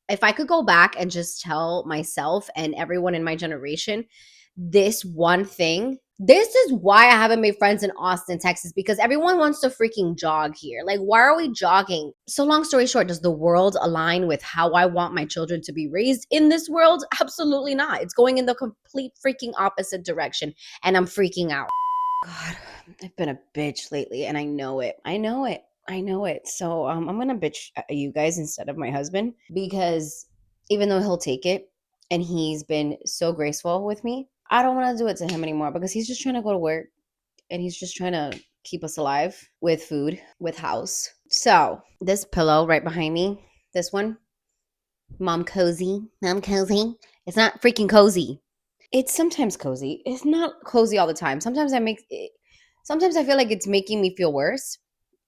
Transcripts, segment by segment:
If I could go back and just tell myself and everyone in my generation this one thing, this is why I haven't made friends in Austin, Texas, because everyone wants to freaking jog here. Like, why are we jogging? So, long story short, does the world align with how I want my children to be raised in this world? Absolutely not. It's going in the complete freaking opposite direction, and I'm freaking out. God, I've been a bitch lately, and I know it. I know it. I know it. So I'm gonna bitch at you guys instead of my husband because even though he'll take it and he's been so graceful with me, I don't want to do it to him anymore because he's just trying to go to work and he's just trying to keep us alive with food, with house. So this pillow right behind me, this one, Mom Cozy, Mom Cozy. It's not freaking cozy. It's sometimes cozy. It's not cozy all the time. Sometimes I feel like it's making me feel worse.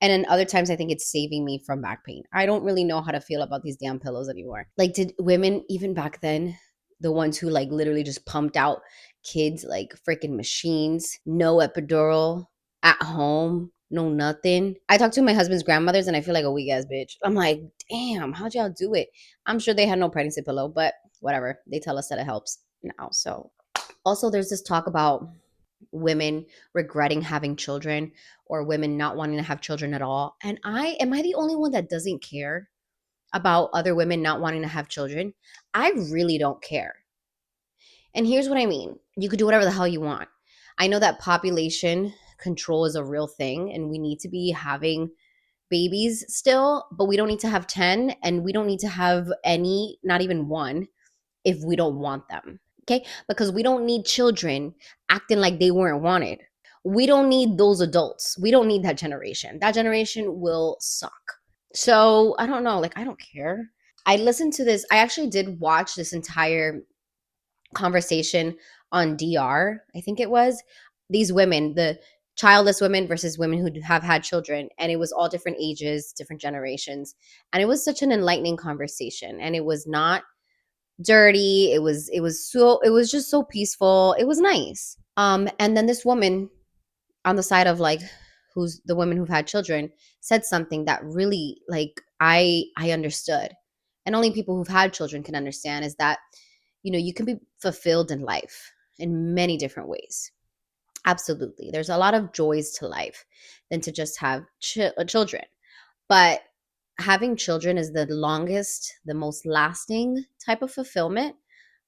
And then other times I think it's saving me from back pain. I don't really know how to feel about these damn pillows anymore. Like, did women even back then, the ones who like literally just pumped out kids like freaking machines, no epidural, at home, no nothing. I talked to my husband's grandmothers and I feel like a weak ass bitch. I'm like, damn, how'd y'all do it? I'm sure they had no pregnancy pillow, but whatever. They tell us that it helps now. So also there's this talk about women regretting having children or women not wanting to have children at all. And I the only one that doesn't care about other women not wanting to have children? I really don't care. And here's what I mean. You could do whatever the hell you want. I know that population control is a real thing and we need to be having babies still, but we don't need to have 10 and we don't need to have any, not even one, if we don't want them. Okay? Because we don't need children acting like they weren't wanted. We don't need those adults. We don't need that generation. That generation will suck. So I don't know. Like, I don't care. I listened to this. I actually did watch this entire conversation on DR, I think it was. These women, the childless women versus women who have had children. And it was all different ages, different generations. And it was such an enlightening conversation. And it was not dirty. It was just so peaceful. It was nice. And then this woman on the side of like who's the women who've had children said something that really like I understood. And only people who've had children can understand is that you can be fulfilled in life in many different ways. Absolutely. There's a lot of joys to life than to just have children. But having children is the longest, the most lasting type of fulfillment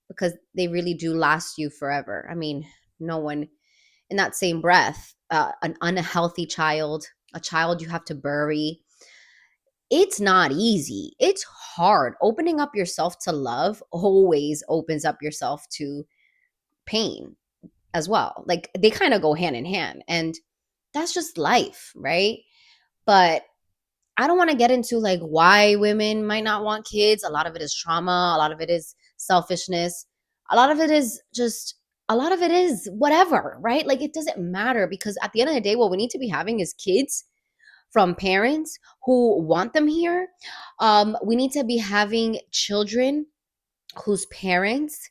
because they really do last you forever. I mean, no one in that same breath, an unhealthy child, a child you have to bury, it's not easy. It's hard. Opening up yourself to love always opens up yourself to pain as well. Like they kind of go hand in hand. And that's just life, right? But I don't want to get into like why women might not want kids. A lot of it is trauma, a lot of it is selfishness, a lot of it is just a lot of it is whatever, right? Like it doesn't matter because at the end of the day what we need to be having is kids from parents who want them here. We need to be having children whose parents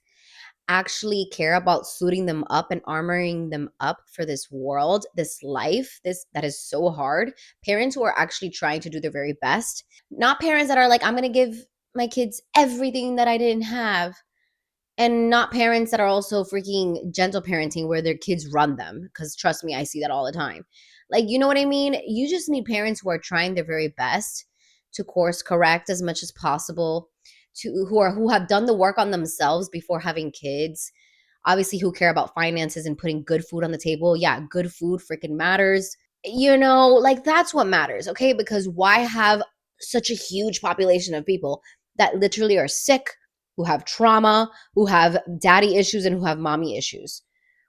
actually care about suiting them up and armoring them up for this world, this life, this that is so hard. Parents who are actually trying to do their very best, not parents that are like, I'm going to give my kids everything that I didn't have. And not parents that are also freaking gentle parenting where their kids run them. Because trust me, I see that all the time. Like, you know what I mean? You just need parents who are trying their very best to course correct as much as possible, to who have done the work on themselves before having kids. Obviously, who care about finances and putting good food on the table. Yeah, good food freaking matters. Like that's what matters, okay? Because why have such a huge population of people that literally are sick, who have trauma, who have daddy issues and who have mommy issues,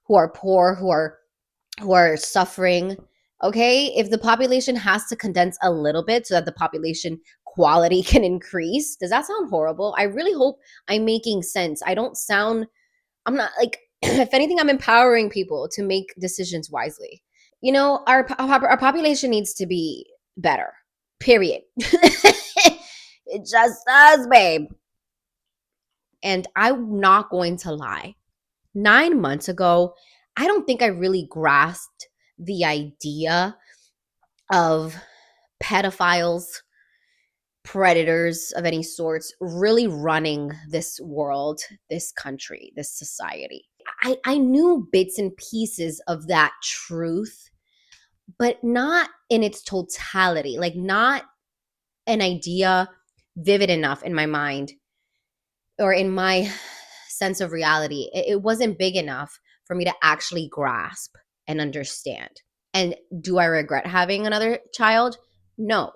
who are poor, who are suffering. Okay, if the population has to condense a little bit so that the population quality can increase, does that sound horrible? I really hope I'm making sense. I'm not like, if anything, I'm empowering people to make decisions wisely. Our population needs to be better, period. It just does, babe. And I'm not going to lie. 9 months ago, I don't think I really grasped the idea of pedophiles predators of any sorts really running this world, this country, this society. I knew bits and pieces of that truth, but not in its totality, like not an idea vivid enough in my mind or in my sense of reality. It wasn't big enough for me to actually grasp and understand. And do I regret having another child? No.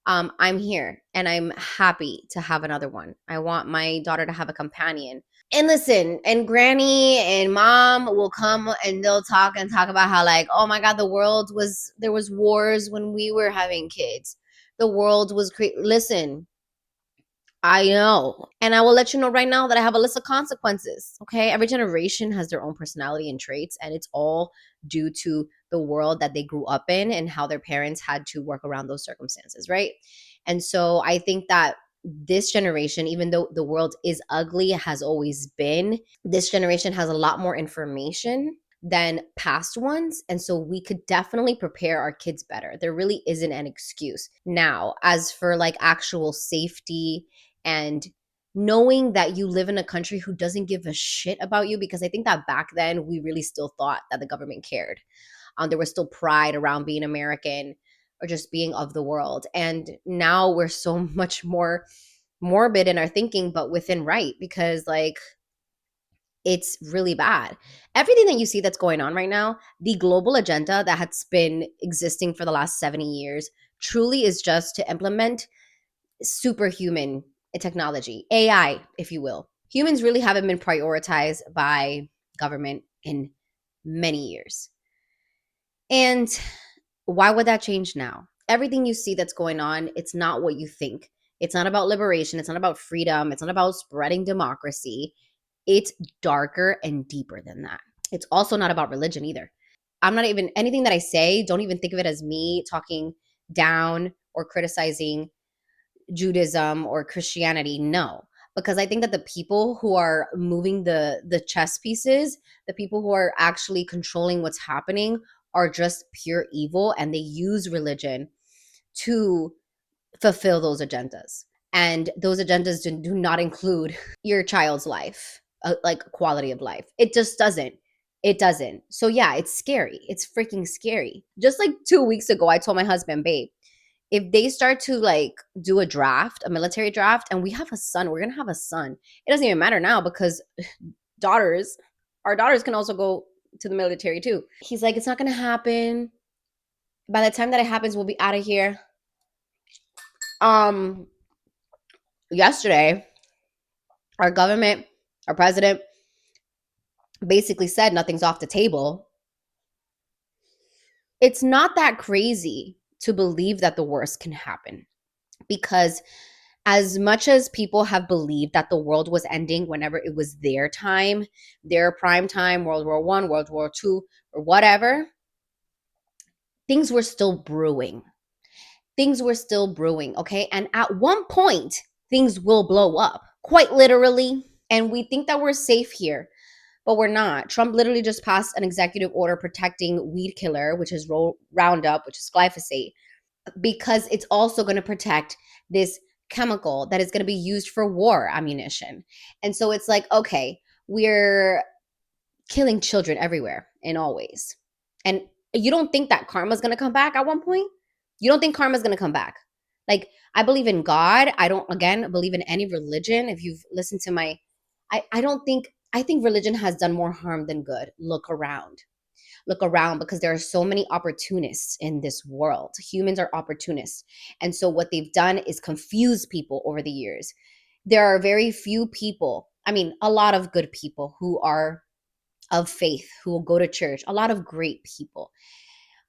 I'm here and I'm happy to have another one. I want my daughter to have a companion. And listen, and granny and mom will come and they'll talk and talk about how, like, oh my God, there was wars when we were having kids. The world was listen, I know. And I will let you know right now that I have a list of consequences. Okay. Every generation has their own personality and traits, and it's all due to the world that they grew up in and how their parents had to work around those circumstances. Right. And so I think that this generation, even though the world is ugly, has always been, this generation has a lot more information than past ones. And so we could definitely prepare our kids better. There really isn't an excuse. Now, as for like actual safety and knowing that you live in a country who doesn't give a shit about you, because I think that back then we really still thought that the government cared. There was still pride around being American or just being of the world. And now we're so much more morbid in our thinking, but within right, because like it's really bad. Everything that you see that's going on right now, the global agenda that has been existing for the last 70 years, truly is just to implement superhuman technology, AI, if you will. Humans really haven't been prioritized by government in many years. And why would that change now? Everything you see that's going on, it's not what you think. It's not about liberation. It's not about freedom. It's not about spreading democracy. It's darker and deeper than that. It's also not about religion either. I'm not even, anything that I say, don't even think of it as me talking down or criticizing Judaism or Christianity. No, because I think that the people who are moving the chess pieces, the people who are actually controlling what's happening, are just pure evil, and they use religion to fulfill those agendas. And those agendas do not include your child's life, like quality of life. It just doesn't. It doesn't. So yeah, it's scary. It's freaking scary. Just like 2 weeks ago, I told my husband, babe, if they start to like do a draft, a military draft, and we have a son, we're gonna have a son. It doesn't even matter now because daughters, our daughters can also go to the military too. He's like, it's not gonna happen. By the time that it happens, we'll be out of here. Um, Yesterday, our government, our president basically said nothing's off the table. It's not that crazy to believe that the worst can happen, because as much as people have believed that the world was ending whenever it was their time, their prime time, World War I, World War II, or whatever, things were still brewing. Things were still brewing, okay? And at one point, things will blow up, quite literally. And we think that we're safe here, but we're not. Trump literally just passed an executive order protecting weed killer, which is Roundup, which is glyphosate, because it's also going to protect this chemical that is going to be used for war ammunition. And so it's like, okay, we're killing children everywhere and always. And you don't think that karma's going to come back at one point? You don't think karma's going to come back? Like, I believe in God. I don't, again, believe in any religion. If you've listened to my, I don't think, I think religion has done more harm than good. Look around. Look around, because there are so many opportunists in this world. Humans are opportunists. And so what they've done is confuse people over the years. There are very few people, I mean, a lot of good people who are of faith, who will go to church, a lot of great people.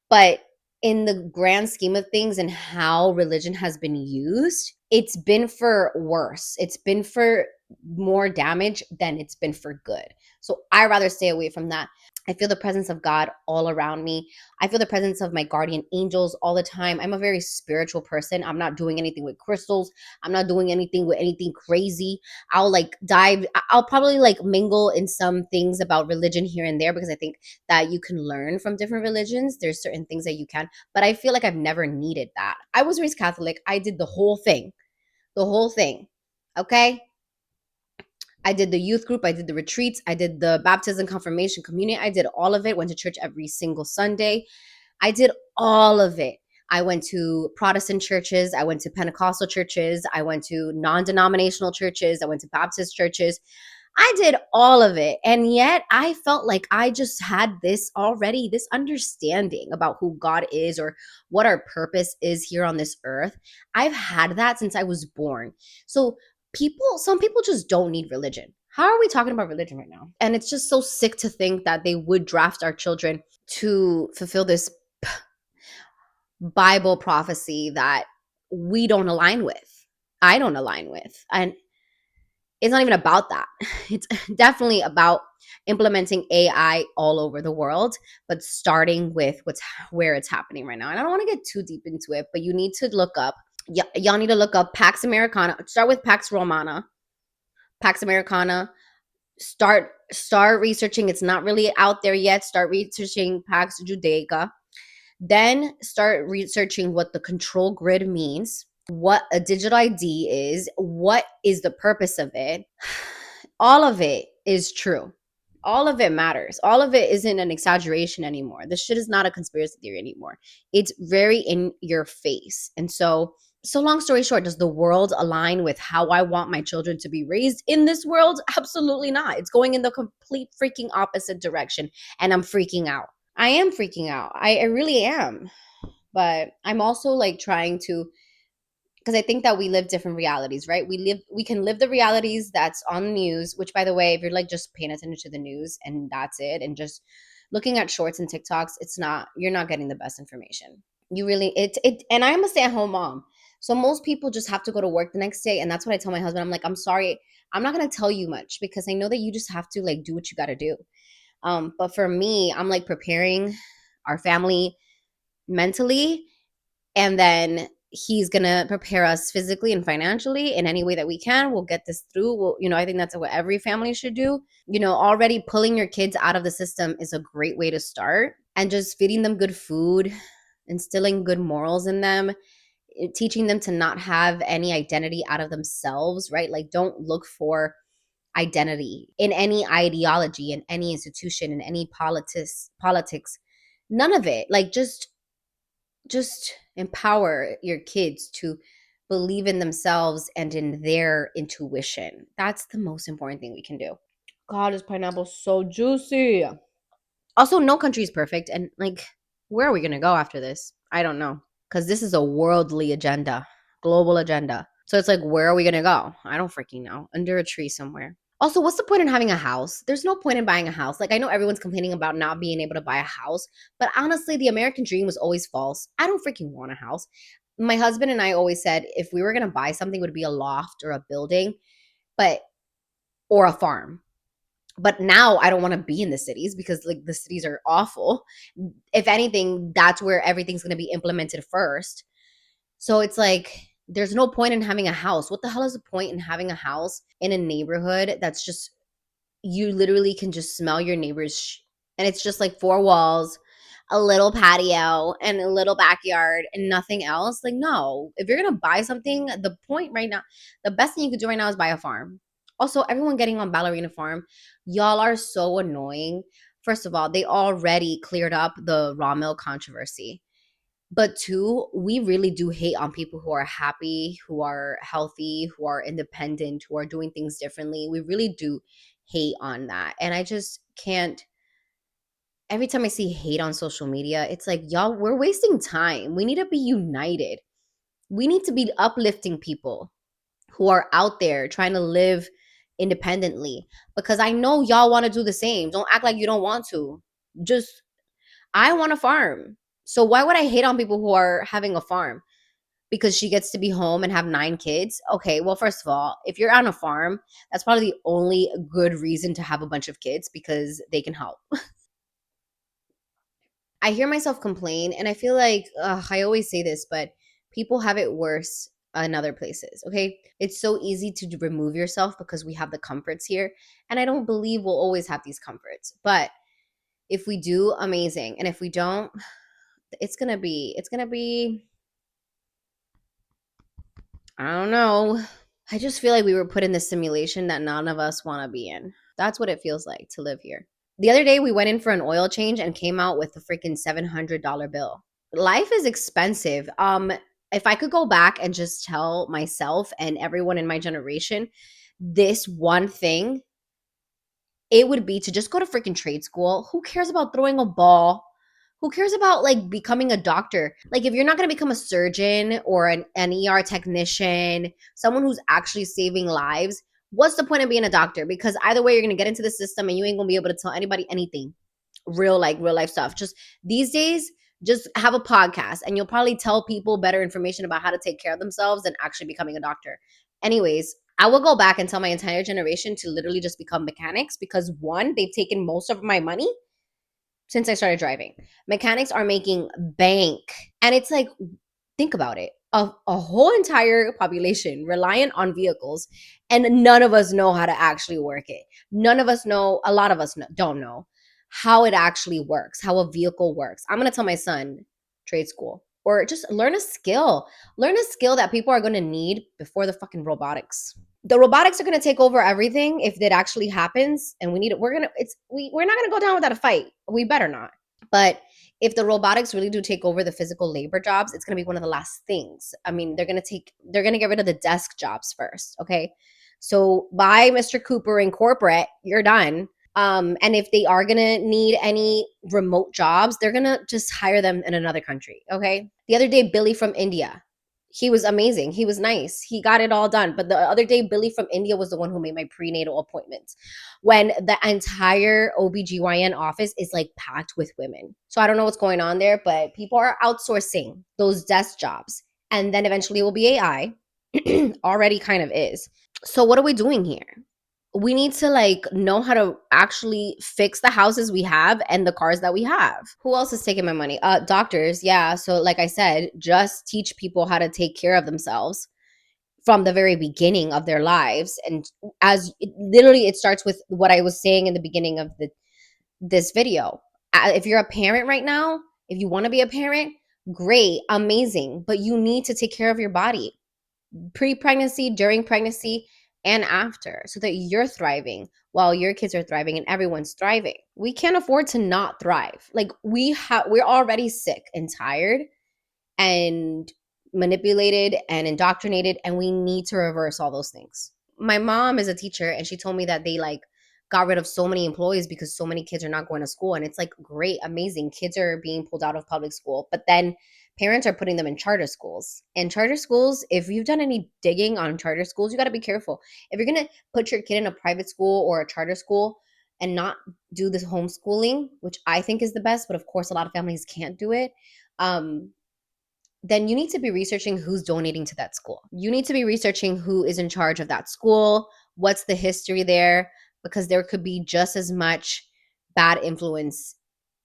But in the grand scheme of things and how religion has been used, it's been for worse. It's been for more damage than it's been for good. So I rather stay away from that. I feel the presence of God all around me. I feel the presence of my guardian angels all the time. I'm a very spiritual person. I'm not doing anything with crystals. I'm not doing anything with anything crazy. I'll like dive. I'll probably like mingle in some things about religion here and there, because I think that you can learn from different religions. There's certain things that you can, but I feel like I've never needed that. I was raised Catholic. I did the whole thing. the whole thing. Okay? I did the youth group, I did the retreats, I did the baptism, confirmation, communion. I did all of it. Went to church every single Sunday. I did all of it. I went to Protestant churches, I went to Pentecostal churches, I went to non-denominational churches, I went to Baptist churches. I did all of it. And yet I felt like I just had this already, this understanding about who God is or what our purpose is here on this earth. I've had that since I was born. So some people just don't need religion. How are we talking about religion right now? And it's just so sick to think that they would draft our children to fulfill this Bible prophecy that we don't align with. I don't align with. And it's not even about that. It's definitely about implementing AI all over the world, but starting with where it's happening right now. And I don't want to get too deep into it, but you need to look up. Y'all need to look up Pax Americana. Start with Pax Romana, Pax Americana. Start researching. It's not really out there yet. Start researching Pax Judaica. Then start researching what the control grid means, what a digital ID is, what is the purpose of it. All of it is true. All of it matters. All of it isn't an exaggeration anymore. This shit is not a conspiracy theory anymore. It's very in your face. And so long story short, does the world align with how I want my children to be raised in this world? Absolutely not. It's going in the complete freaking opposite direction. And I'm freaking out. I am freaking out. I really am. But I'm also like trying to, because I think that we live different realities, right? We can live the realities that's on the news, which by the way, if you're like just paying attention to the news and that's it, and just looking at shorts and TikToks, you're not getting the best information. You really, and I am a stay-at-home mom. So most people just have to go to work the next day. And that's what I tell my husband. I'm like, I'm sorry, I'm not gonna tell you much because I know that you just have to like do what you gotta do. But for me, I'm like preparing our family mentally, and then he's gonna prepare us physically and financially in any way that we can. We'll get this through. I think that's what every family should do. Already pulling your kids out of the system is a great way to start, and just feeding them good food, instilling good morals in them, teaching them to not have any identity out of themselves, right? Like, don't look for identity in any ideology, in any institution, in any politics, none of it. Like, just empower your kids to believe in themselves and in their intuition. That's the most important thing we can do. God, this pineapple's so juicy. Also, no country is perfect, and like, where are we gonna go after this? I don't know, because this is a worldly agenda, global agenda. So it's like, where are we gonna go? I don't freaking know. Under a tree somewhere. Also, what's the point in having a house? There's no point in buying a house. Like, I know everyone's complaining about not being able to buy a house, but honestly, the American dream was always false. I don't freaking want a house. My husband and I always said if we were gonna buy something, it would be a loft or a building, but or a farm. But now I don't want to be in the cities because like the cities are awful. If anything, that's where everything's going to be implemented first. So it's like there's no point in having a house. What the hell is the point in having a house in a neighborhood that's just, you literally can just smell your neighbor's and it's just like four walls, a little patio, and a little backyard and nothing else? Like, no. If you're going to buy something, the point right now, the best thing you could do right now is buy a farm. Also, everyone getting on Ballerina Farm, y'all are so annoying. First of all, they already cleared up the raw milk controversy. But two, we really do hate on people who are happy, who are healthy, who are independent, who are doing things differently. We really do hate on that. And I just can't. Every time I see hate on social media, it's like, y'all, we're wasting time. We need to be united. We need to be uplifting people who are out there trying to live independently, because I know y'all want to do the same. Don't act like you don't want to. Just, I want a farm. So why would I hate on people who are having a farm? Because she gets to be home and have 9 kids? Okay, well, first of all, if you're on a farm, that's probably the only good reason to have a bunch of kids, because they can help. I hear myself complain, and I feel like I always say this, but people have it worse in other places. Okay, it's so easy to remove yourself because we have the comforts here, and I don't believe we'll always have these comforts. But if we do, amazing, and if we don't, it's gonna be I don't know. I just feel like we were put in this simulation that none of us want to be in. That's what it feels like to live here. The other day, we went in for an oil change and came out with a freaking $700 bill. Life is expensive. If I could go back and just tell myself and everyone in my generation this one thing, it would be to just go to freaking trade school. Who cares about throwing a ball? Who cares about like becoming a doctor? Like, if you're not going to become a surgeon or an ER technician, someone who's actually saving lives, what's the point of being a doctor? Because either way, you're going to get into the system and you ain't going to be able to tell anybody anything real, like real life stuff. Just these days, just have a podcast and you'll probably tell people better information about how to take care of themselves than actually becoming a doctor. Anyways, I will go back and tell my entire generation to literally just become mechanics because one, they've taken most of my money since I started driving. Mechanics are making bank. And it's like, think about it. A whole entire population reliant on vehicles, and none of us know how to actually work it. None of us know, a lot of us don't know how it actually works, how a vehicle works. I'm going to tell my son trade school or just learn a skill. Learn a skill that people are going to need before the fucking robotics. The robotics are going to take over everything if that actually happens, and we need it. We're not going to go down without a fight. We better not. But if the robotics really do take over the physical labor jobs, it's going to be one of the last things. I mean, they're going to get rid of the desk jobs first, okay? So bye, Mr. Cooper in corporate, you're done. And if they are going to need any remote jobs, they're going to just hire them in another country, okay? The other day, Billy from India, he was amazing. He was nice. He got it all done. But the other day, Billy from India was the one who made my prenatal appointments when the entire OBGYN office is like packed with women. So I don't know what's going on there, but people are outsourcing those desk jobs. And then eventually it will be AI. Already kind of is. So what are we doing here? We need to like know how to actually fix the houses we have and the cars that we have. Who else is taking my money? Doctors, yeah. So like I said, just teach people how to take care of themselves from the very beginning of their lives. And literally it starts with what I was saying in the beginning of this video. If you're a parent right now, if you want to be a parent, great, amazing, but you need to take care of your body pre-pregnancy, during pregnancy, and after, so that you're thriving while your kids are thriving and everyone's thriving. We can't afford to not thrive. Like we're already sick and tired and manipulated and indoctrinated, and we need to reverse all those things. My mom is a teacher and she told me that they like got rid of so many employees because so many kids are not going to school. And it's like, great, amazing, kids are being pulled out of public school, but then parents are putting them in charter schools. And charter schools, if you've done any digging on charter schools, you got to be careful. If you're going to put your kid in a private school or a charter school and not do this homeschooling, which I think is the best, but of course a lot of families can't do it, then you need to be researching who's donating to that school. You need to be researching who is in charge of that school, what's the history there, because there could be just as much bad influence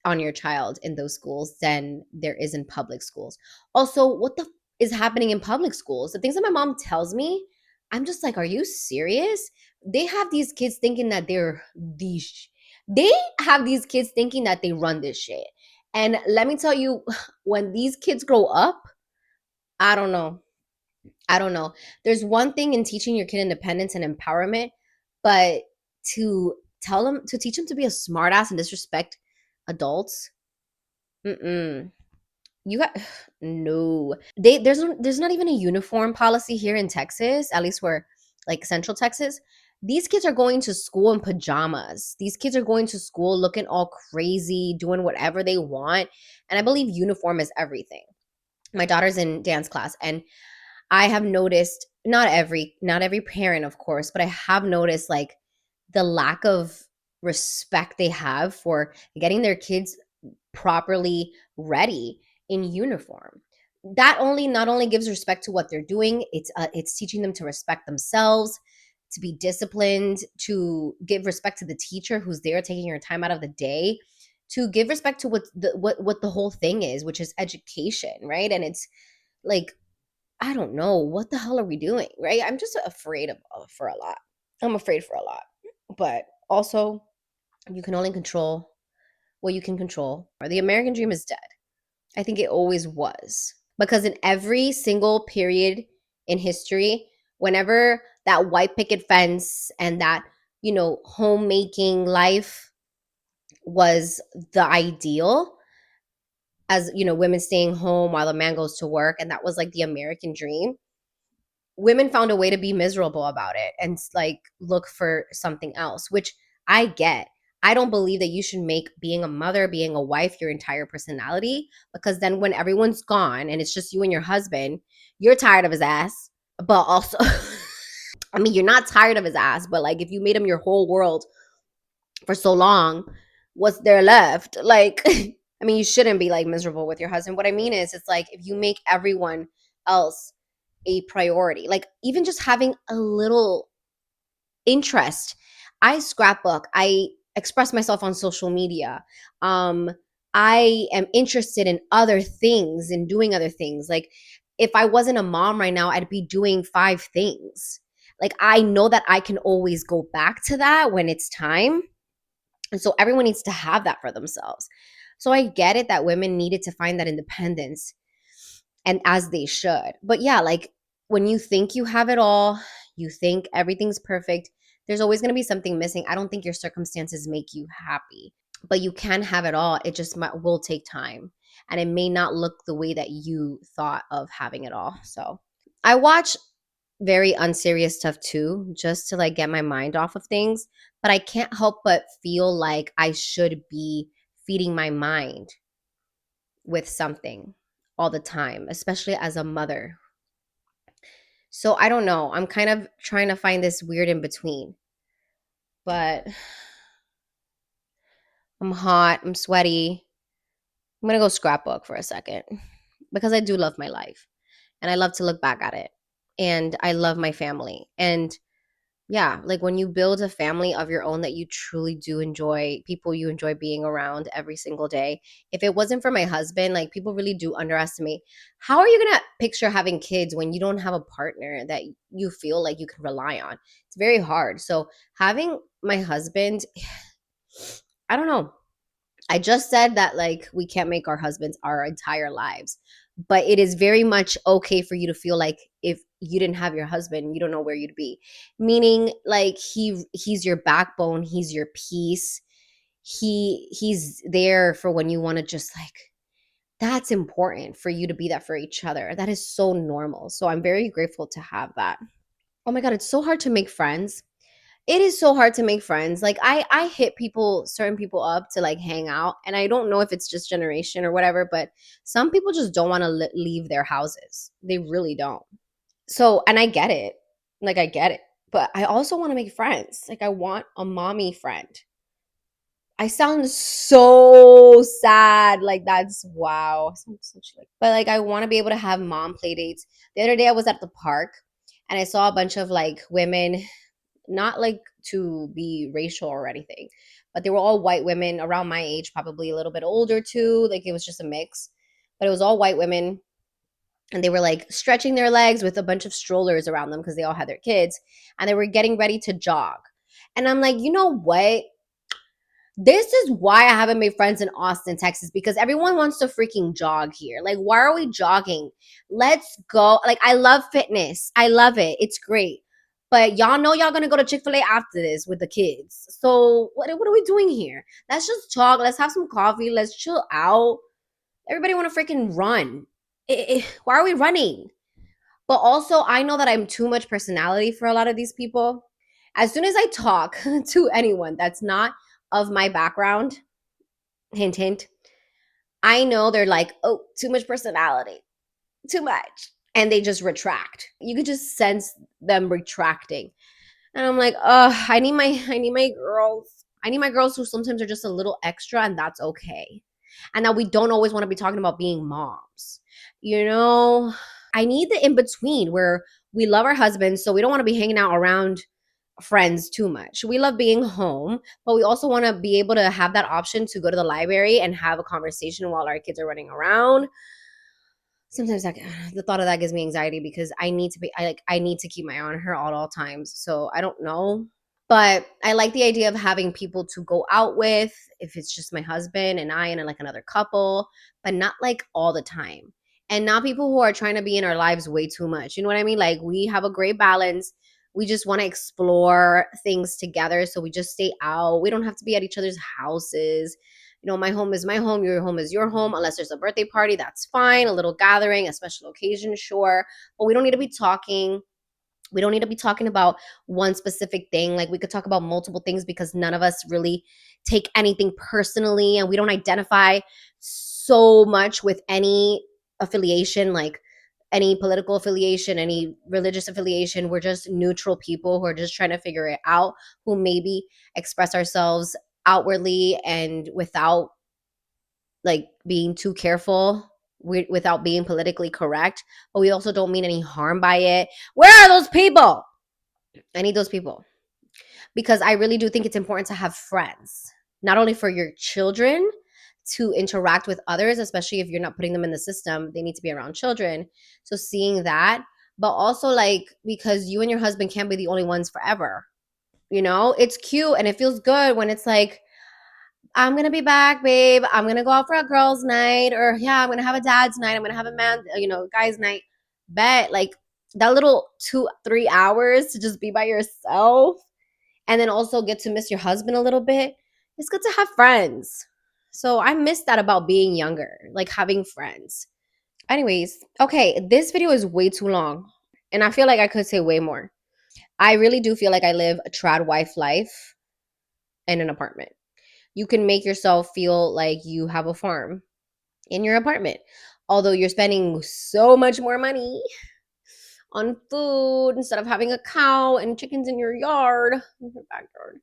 on your child in those schools than there is in public schools. Also, what the is happening in public schools? The things that my mom tells me, I'm just like, are you serious? They have these kids thinking that they have these kids thinking that they run this shit. And let me tell you, when these kids grow up, I don't know. I don't know. There's one thing in teaching your kid independence and empowerment, but to teach them to be a smartass and disrespect adults, mm-mm. You got no. There's not even a uniform policy here in Texas, at least where like Central Texas. These kids are going to school in pajamas. These kids are going to school looking all crazy, doing whatever they want. And I believe uniform is everything. My daughter's in dance class, and I have noticed, not every parent, of course, but I have noticed like the lack of respect they have for getting their kids properly ready in uniform. That only not only gives respect to what they're doing, it's teaching them to respect themselves, to be disciplined, to give respect to the teacher who's there taking your time out of the day, to give respect to what the whole thing is, which is education, right? And it's like, I don't know, what the hell are we doing, right? I'm just afraid for a lot. I'm afraid for a lot. But also, you can only control what you can control. Or the American dream is dead. I think it always was. Because in every single period in history, whenever that white picket fence and that, homemaking life was the ideal, as women staying home while the man goes to work, and that was like the American dream, women found a way to be miserable about it and like look for something else, which I get. I don't believe that you should make being a mother, being a wife, your entire personality, because then when everyone's gone and it's just you and your husband, you're tired of his ass. But also, I mean, you're not tired of his ass, but like if you made him your whole world for so long, what's there left? Like, I mean, you shouldn't be like miserable with your husband. What I mean is, it's like if you make everyone else a priority, like even just having a little interest. I scrapbook, I express myself on social media. Um, I am interested in other things and doing other things. Like if I wasn't a mom right now, I'd be doing 5 things. Like I know that I can always go back to that when it's time. And so everyone needs to have that for themselves. So I get it that women needed to find that independence, and as they should. But yeah, like when you think you have it all, you think everything's perfect, there's always going to be something missing. I don't think your circumstances make you happy, but you can have it all. It just will take time, and it may not look the way that you thought of having it all. So I watch very unserious stuff too, just to like get my mind off of things, but I can't help but feel like I should be feeding my mind with something all the time, especially as a mother. So I don't know. I'm kind of trying to find this weird in between. But I'm hot, I'm sweaty. I'm going to go scrapbook for a second because I do love my life and I love to look back at it. And I love my family. And yeah, like when you build a family of your own that you truly do enjoy, people you enjoy being around every single day. If it wasn't for my husband, like people really do underestimate how are you going to picture having kids when you don't have a partner that you feel like you can rely on. It's very hard. So having my husband, I don't know. I just said that like we can't make our husbands our entire lives, but it is very much okay for you to feel like if you didn't have your husband, you don't know where you'd be. Meaning like he's your backbone, he's your peace. He's there for when you want to just like that's important for you to be that for each other. That is so normal. So I'm very grateful to have that. Oh my god, it's so hard to make friends. It is so hard to make friends. Like I hit people, certain people up to like hang out, and I don't know if it's just generation or whatever, but some people just don't want to leave their houses. They really don't. So, and I get it. Like I get it. But I also want to make friends. Like I want a mommy friend. I sound so sad. Like that's wow. I sound such like, but like I want to be able to have mom play dates. The other day I was at the park and I saw a bunch of like women, not like to be racial or anything, but they were all white women around my age, probably a little bit older too. Like it was just a mix, but it was all white women. And they were like stretching their legs with a bunch of strollers around them because they all had their kids and they were getting ready to jog. And I'm like, you know what? This is why I haven't made friends in Austin, Texas, because everyone wants to freaking jog here. Like, why are we jogging? Let's go. Like, I love fitness. I love it. It's great. But y'all know y'all gonna go to Chick-fil-A after this with the kids. So what are we doing here? Let's just talk. Let's have some coffee. Let's chill out. Everybody wanna freaking run. Why are we running? But also, I know that I'm too much personality for a lot of these people. As soon as I talk to anyone that's not of my background, hint, hint, I know they're like, oh, too much personality, too much. And they just retract. You could just sense them retracting. And I'm like, oh, I need my girls. I need my girls who sometimes are just a little extra, and that's okay. And that we don't always want to be talking about being moms. You know, I need the in between where we love our husbands, so we don't want to be hanging out around friends too much. We love being home, but we also want to be able to have that option to go to the library and have a conversation while our kids are running around. Sometimes that, the thought of that gives me anxiety because I need to keep my eye on her at all times. So I don't know. But I like the idea of having people to go out with, if it's just my husband and I and like another couple, but not like all the time. and not people who are trying to be in our lives way too much. You know what I mean? Like, we have a great balance. We just want to explore things together. So we just stay out. We don't have to be at each other's houses. You know, my home is my home, your home is your home. Unless there's a birthday party, that's fine. A little gathering, a special occasion, sure. But we don't need to be talking. We don't need to be talking about one specific thing. Like, we could talk about multiple things because none of us really take anything personally, and we don't identify so much with any affiliation, like any political affiliation, any religious affiliation. We're just neutral people who are just trying to figure it out, who maybe express ourselves outwardly and without like being too careful, without being politically correct, but we also don't mean any harm by it. Where are those people? I need those people, because I really do think it's important to have friends, not only for your children to interact with others, especially if you're not putting them in the system, they need to be around children. So seeing that, but also like, because you and your husband can't be the only ones forever. You know, it's cute and it feels good when it's like, I'm gonna be back, babe. I'm gonna go out for a girls' night, or yeah, I'm gonna have a dad's night. I'm gonna have a man, guy's night. Bet like that little 2-3 hours to just be by yourself, and then also get to miss your husband a little bit. It's good to have friends. So I miss that about being younger, like having friends. Anyways, okay, this video is way too long, and I feel like I could say way more. I really do feel like I live a trad wife life in an apartment. You can make yourself feel like you have a farm in your apartment, although you're spending so much more money on food instead of having a cow and chickens in your yard, in your backyard.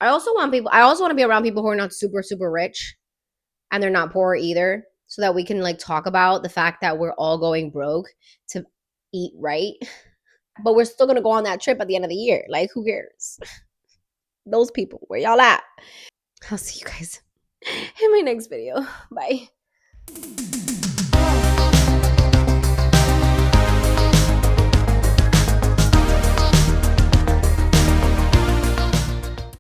I also want to be around people who are not super super rich, and they're not poor either, so that we can like talk about the fact that we're all going broke to eat right, but we're still going to go on that trip at the end of the year. Like, who cares? Those people, where y'all at? I'll see you guys in my next video. Bye.